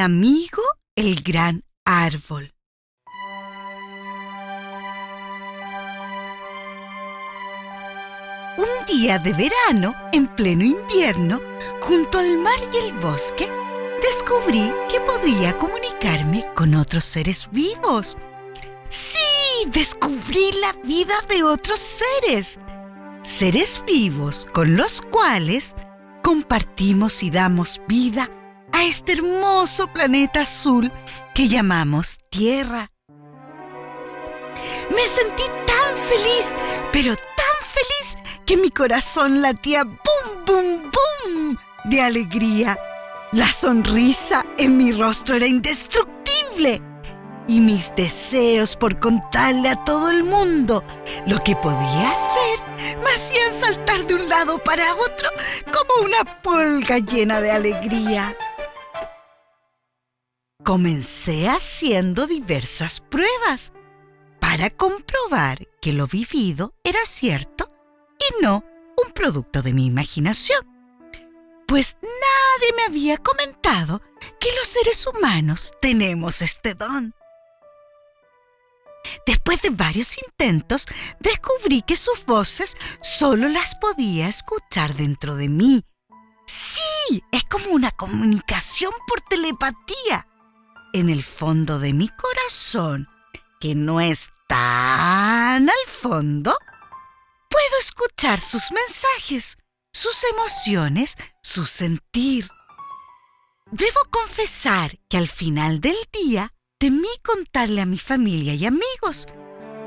amigo el gran árbol. Un día de verano, en pleno invierno, junto al mar y el bosque, descubrí que podía comunicarme con otros seres vivos. ¡Sí! Descubrí la vida de otros seres. Seres vivos con los cuales compartimos y damos vida a este hermoso planeta azul que llamamos Tierra. Me sentí tan feliz, pero tan feliz, que mi corazón latía ¡bum, bum, bum! De alegría. La sonrisa en mi rostro era indestructible y mis deseos por contarle a todo el mundo lo que podía hacer me hacían saltar de un lado para otro como una pulga llena de alegría. Comencé haciendo diversas pruebas para comprobar que lo vivido era cierto y no un producto de mi imaginación, pues nadie me había comentado que los seres humanos tenemos este don. Después de varios intentos, descubrí que sus voces solo las podía escuchar dentro de mí. Sí, es como una comunicación por telepatía. En el fondo de mi corazón, que no es tan al fondo, puedo escuchar sus mensajes, sus emociones, su sentir. Debo confesar que al final del día temí contarle a mi familia y amigos.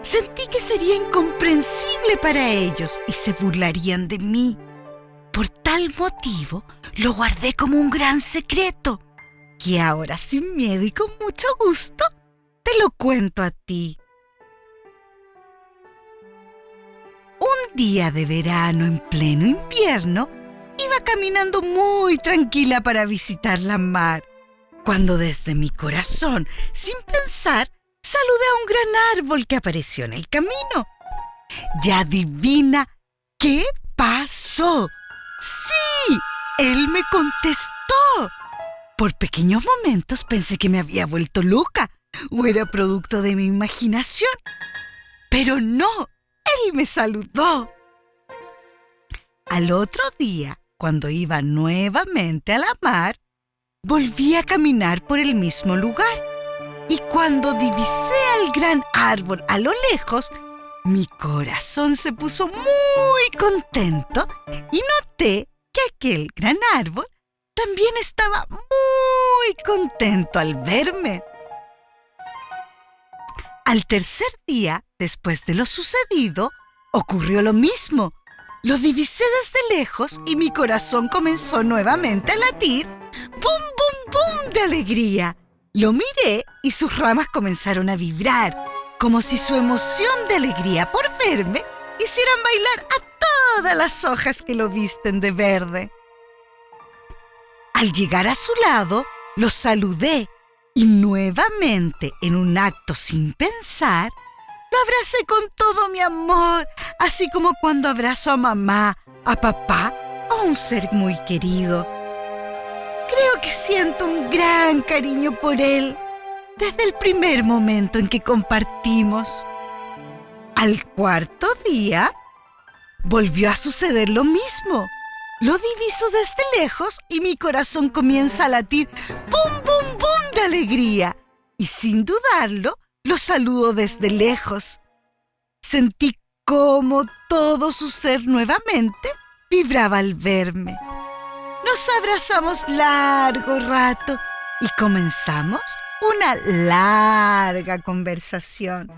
Sentí que sería incomprensible para ellos y se burlarían de mí. Por tal motivo, lo guardé como un gran secreto, que ahora sin miedo y con mucho gusto te lo cuento a ti. Un día de verano en pleno invierno, iba caminando muy tranquila para visitar la mar, cuando desde mi corazón, sin pensar, saludé a un gran árbol que apareció en el camino. ¿Ya adivina qué pasó? ¡Sí! Él me contestó. Por pequeños momentos pensé que me había vuelto loca o era producto de mi imaginación. Pero no, él me saludó. Al otro día, cuando iba nuevamente a la mar, volví a caminar por el mismo lugar y cuando divisé al gran árbol a lo lejos, mi corazón se puso muy contento y noté que aquel gran árbol también estaba muy contento al verme. Al tercer día, después de lo sucedido, ocurrió lo mismo. Lo divisé desde lejos y mi corazón comenzó nuevamente a latir ¡bum, bum, bum! De alegría. Lo miré y sus ramas comenzaron a vibrar, como si su emoción de alegría por verme hicieran bailar a todas las hojas que lo visten de verde. Al llegar a su lado, lo saludé y nuevamente, en un acto sin pensar, lo abracé con todo mi amor, así como cuando abrazo a mamá, a papá o a un ser muy querido. Creo que siento un gran cariño por él desde el primer momento en que compartimos. Al cuarto día, volvió a suceder lo mismo. Lo diviso desde lejos y mi corazón comienza a latir ¡bum, bum, bum! De alegría. Y sin dudarlo, lo saludo desde lejos. Sentí cómo todo su ser nuevamente vibraba al verme. Nos abrazamos largo rato y comenzamos una larga conversación.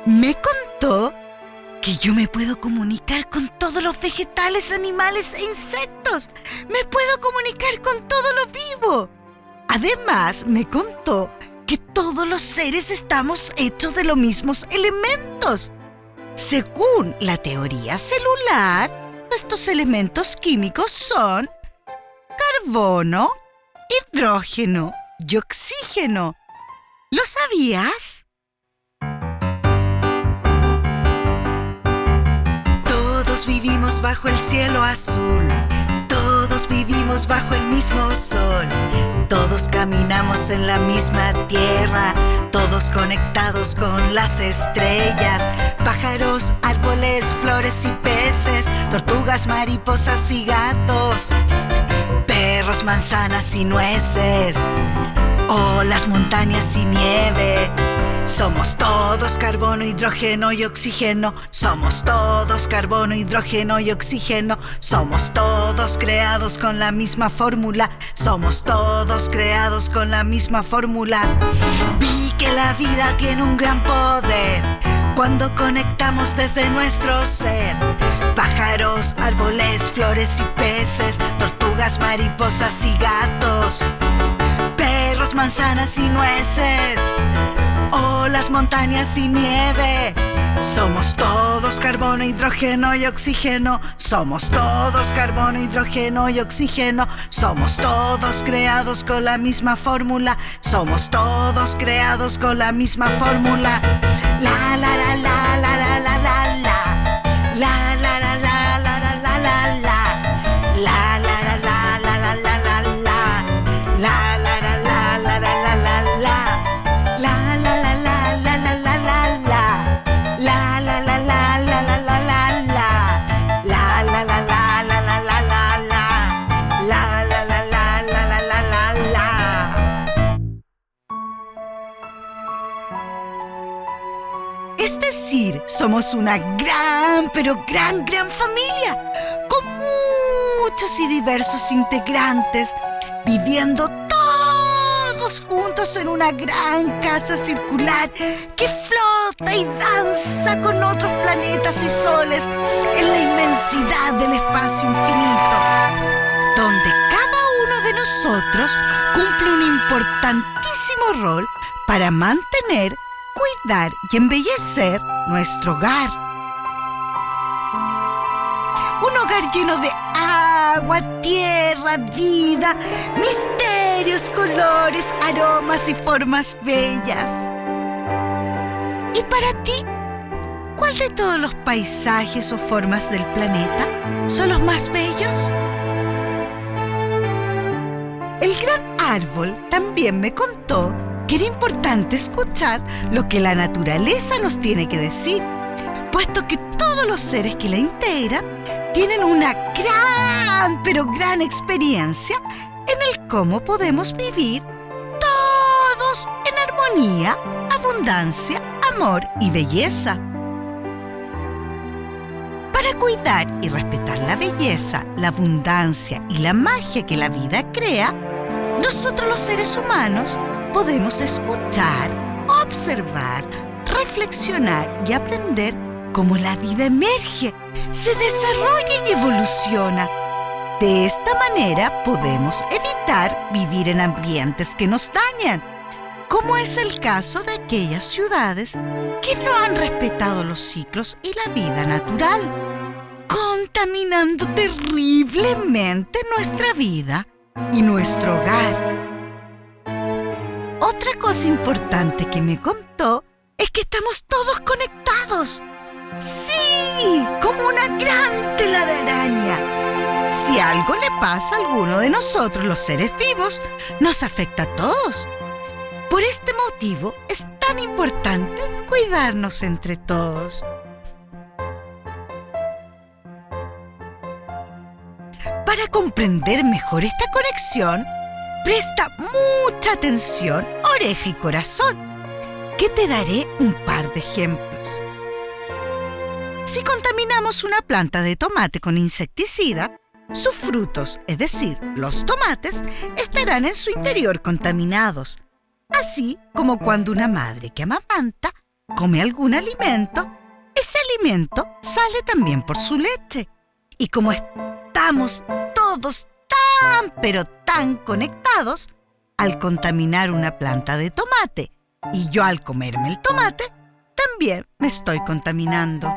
Me contó que yo me puedo comunicar con todos los vegetales, animales e insectos. Me puedo comunicar con todo lo vivo. Además, me contó que todos los seres estamos hechos de los mismos elementos. Según la teoría celular, estos elementos químicos son carbono, hidrógeno y oxígeno. ¿Lo sabías? Todos vivimos bajo el cielo azul. Todos Vivimos bajo el mismo sol, todos caminamos en la misma tierra, todos conectados con las estrellas, pájaros, árboles, flores y peces, tortugas, mariposas y gatos, perros, manzanas y nueces, olas, montañas y nieve. Somos todos carbono, hidrógeno y oxígeno. Somos todos carbono, hidrógeno y oxígeno. Somos todos creados con la misma fórmula. Somos todos creados con la misma fórmula. Vi que la vida tiene un gran poder cuando conectamos desde nuestro ser. Pájaros, árboles, flores y peces, tortugas, mariposas y gatos, perros, manzanas y nueces, olas, montañas y nieve. Somos todos carbono, hidrógeno y oxígeno. Somos todos carbono, hidrógeno y oxígeno. Somos todos creados con la misma fórmula. Somos todos creados con la misma fórmula. La la la la la la la la la. La la la la la la la la la. La la la la la la la la la. La la la la la la la la la. La la la la la la la la la. La la la la la la la la la. La la la la la la la la la. La la la la la la la la la. Es decir, somos una gran, pero gran familia, con muchos y diversos integrantes, viviendo todos juntos en una gran casa circular que flota y danza con otros planetas y soles en la inmensidad del espacio infinito, donde cada uno de nosotros cumple un importantísimo rol para mantener, cuidar y embellecer nuestro hogar. Un hogar lleno de agua, tierra, vida, misterios, colores, aromas y formas bellas. ¿Y para ti? ¿Cuál de todos los paisajes o formas del planeta son los más bellos? El gran árbol también me contó que era importante escuchar lo que la naturaleza nos tiene que decir, puesto que todos los seres que la integran tienen una gran, pero gran experiencia en el cómo podemos vivir todos en armonía, abundancia, amor y belleza. Para cuidar y respetar la belleza, la abundancia y la magia que la vida crea, nosotros los seres humanos podemos escuchar, observar, reflexionar y aprender cómo la vida emerge, se desarrolla y evoluciona. De esta manera podemos evitar vivir en ambientes que nos dañan, como es el caso de aquellas ciudades que no han respetado los ciclos y la vida natural, contaminando terriblemente nuestra vida y nuestro hogar. Otra cosa importante que me contó es que estamos todos conectados. ¡Sí! Como una gran tela de araña. Si algo le pasa a alguno de nosotros, los seres vivos, nos afecta a todos. Por este motivo es tan importante cuidarnos entre todos. Para comprender mejor esta conexión, presta mucha atención, oreja y corazón, que te daré un par de ejemplos. Si contaminamos una planta de tomate con insecticida, sus frutos, es decir, los tomates, estarán en su interior contaminados. Así como cuando una madre que amamanta come algún alimento, ese alimento sale también por su leche. Y como estamos todos tan, pero tan conectados, al contaminar una planta de tomate y yo al comerme el tomate, también me estoy contaminando.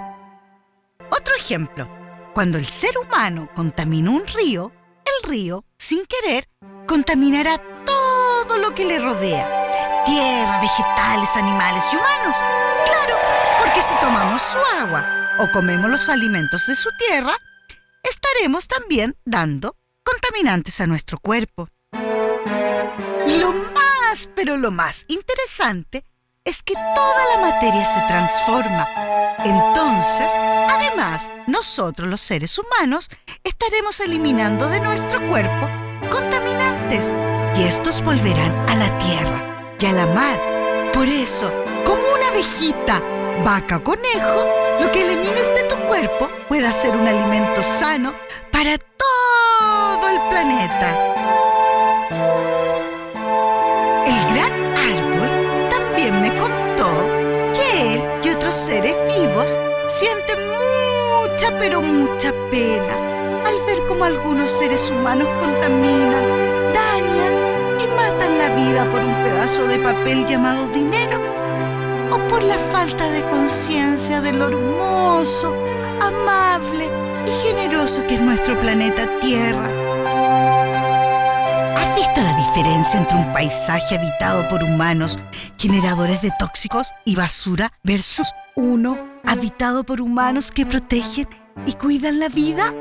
Otro ejemplo, cuando el ser humano contamina un río, el río, sin querer, contaminará todo lo que le rodea: tierra, vegetales, animales y humanos. Claro, porque si tomamos su agua o comemos los alimentos de su tierra, estaremos también dando contaminación contaminantes a nuestro cuerpo. Y lo más, pero lo más interesante es que toda la materia se transforma. Entonces, además, nosotros los seres humanos estaremos eliminando de nuestro cuerpo contaminantes y estos volverán a la tierra y a la mar. Por eso, como una abejita, vaca o conejo, lo que elimines de tu cuerpo pueda ser un alimento sano para todo el planeta. El gran árbol también me contó que él y otros seres vivos sienten mucha, pero mucha pena al ver cómo algunos seres humanos contaminan, dañan y matan la vida por un pedazo de papel llamado dinero o por la falta de conciencia de lo hermoso, amable y generoso que es nuestro planeta Tierra. ¿Has visto la diferencia entre un paisaje habitado por humanos, generadores de tóxicos y basura, versus uno habitado por humanos que protegen y cuidan la vida?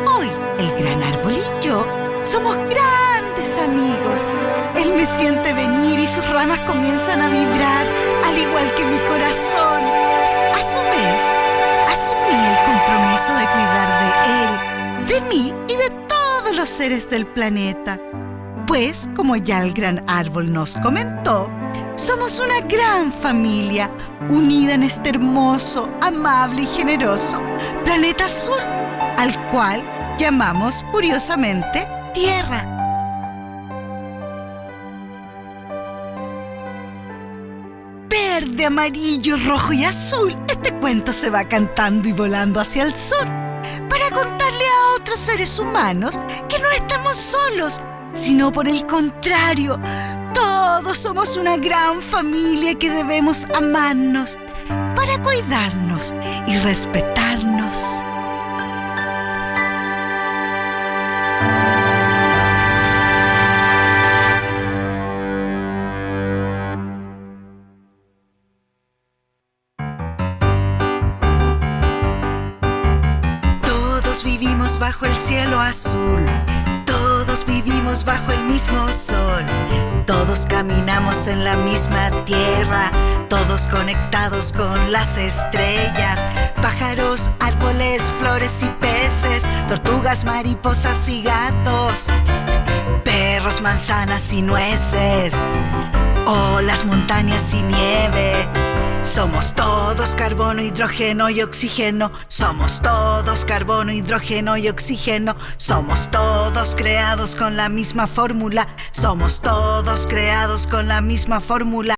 Hoy, el gran árbol y yo somos grandes amigos. Él me siente venir y sus ramas comienzan a vibrar, al igual que mi corazón. A su vez, asumí el compromiso de cuidar de él, de mí y de todos los seres del planeta. Pues, como ya el gran árbol nos comentó, somos una gran familia, unida en este hermoso, amable y generoso planeta azul, al cual llamamos curiosamente Tierra. Verde, amarillo, rojo y azul, este cuento se va cantando y volando hacia el sur para contarle a otros seres humanos que no estamos solos, sino por el contrario, todos somos una gran familia que debemos amarnos para cuidarnos y respetarnos. Todos vivimos bajo el cielo azul. Todos vivimos bajo el mismo sol. Todos caminamos en la misma tierra. Todos conectados con las estrellas. Pájaros, árboles, flores y peces. Tortugas, mariposas y gatos. Perros, manzanas y nueces. Olas, montañas y nieve. Somos todos carbono, hidrógeno y oxígeno. Somos todos carbono, hidrógeno y oxígeno. Somos todos creados con la misma fórmula. Somos todos creados con la misma fórmula.